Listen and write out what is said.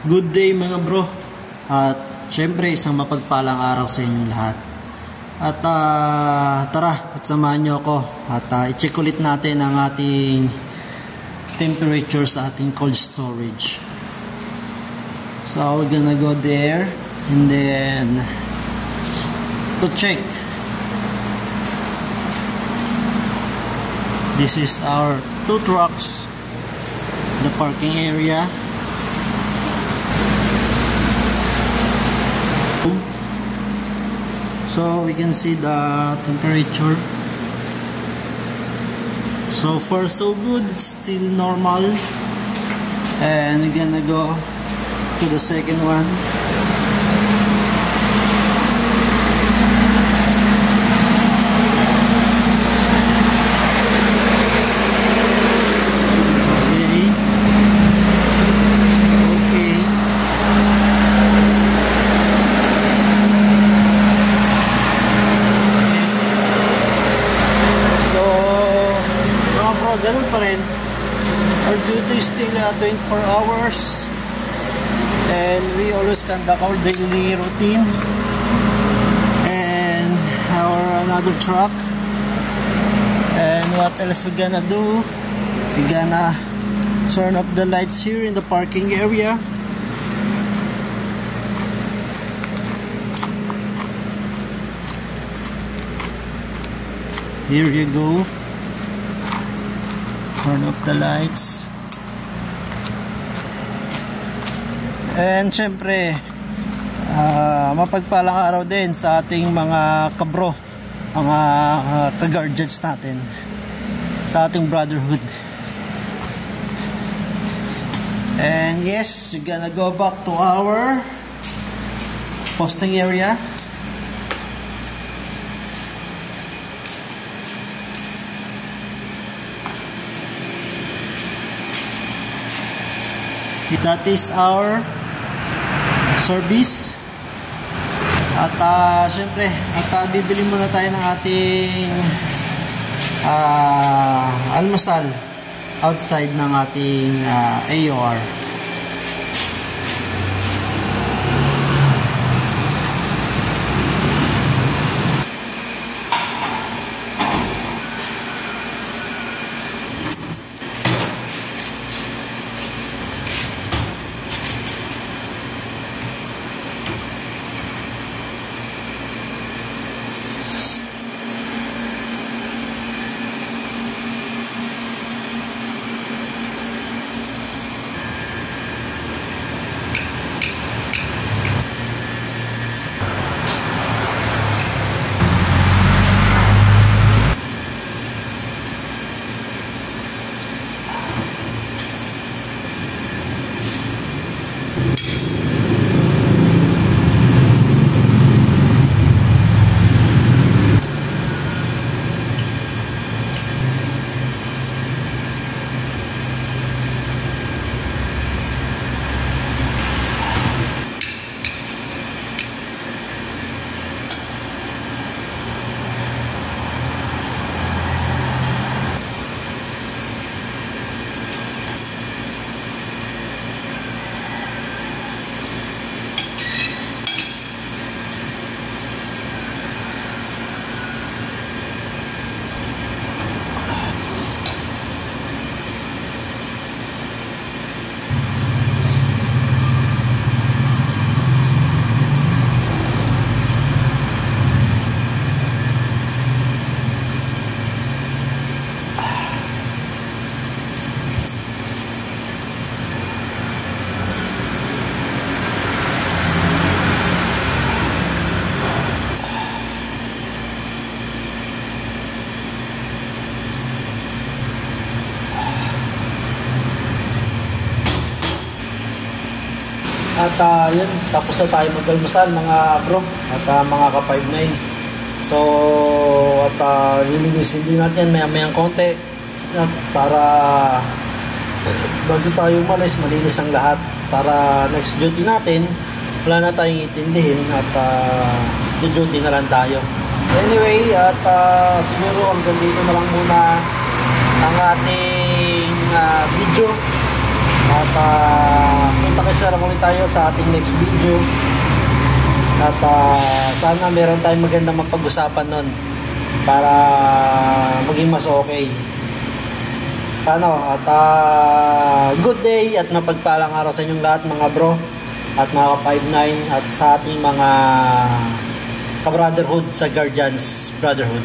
Good day mga bro. At syempre isang mapagpalang araw sa inyong lahat. At tara at samahan nyo ako at i-check ulit natin ang ating temperature sa ating cold storage. So we're gonna go there and then to check. This is our two trucks, the parking area. So we can see the temperature. So far so good, it's still normal. And we're gonna go to the second one. Ganun pa rin. Our duty is still 24 hours and we always conduct our daily routine. And our another truck, and what else we gonna do? We gonna turn off the lights here in the parking area. Here you go. Turn off the lights. And syempre mapagpalang araw din sa ating mga kabro, mga ka-guardians natin, sa ating brotherhood. And yes, we're gonna go back to our posting area. That is our service. At syempre, bibili muna tayo ng ating almusal outside ng ating AOR. At yun, tapos na tayo mag-almusal mga bro at mga ka-59. So at lilinisin din natin maya-mayang konti at para bago tayo umalis malinis ang lahat, para next duty natin wala na tayong itindihin at duty na lang tayo. Anyway, at siguro hanggang dito na lang muna ang ating video. At kita kita-kits na lang ulit tayo sa ating next video. At sana meron tayong magandang mapag-usapan nun para maging mas okay. Paano? At good day at mapagpalang araw sa inyong lahat mga bro at mga 5-9 at sa ating mga ka-brotherhood sa Guardians Brotherhood.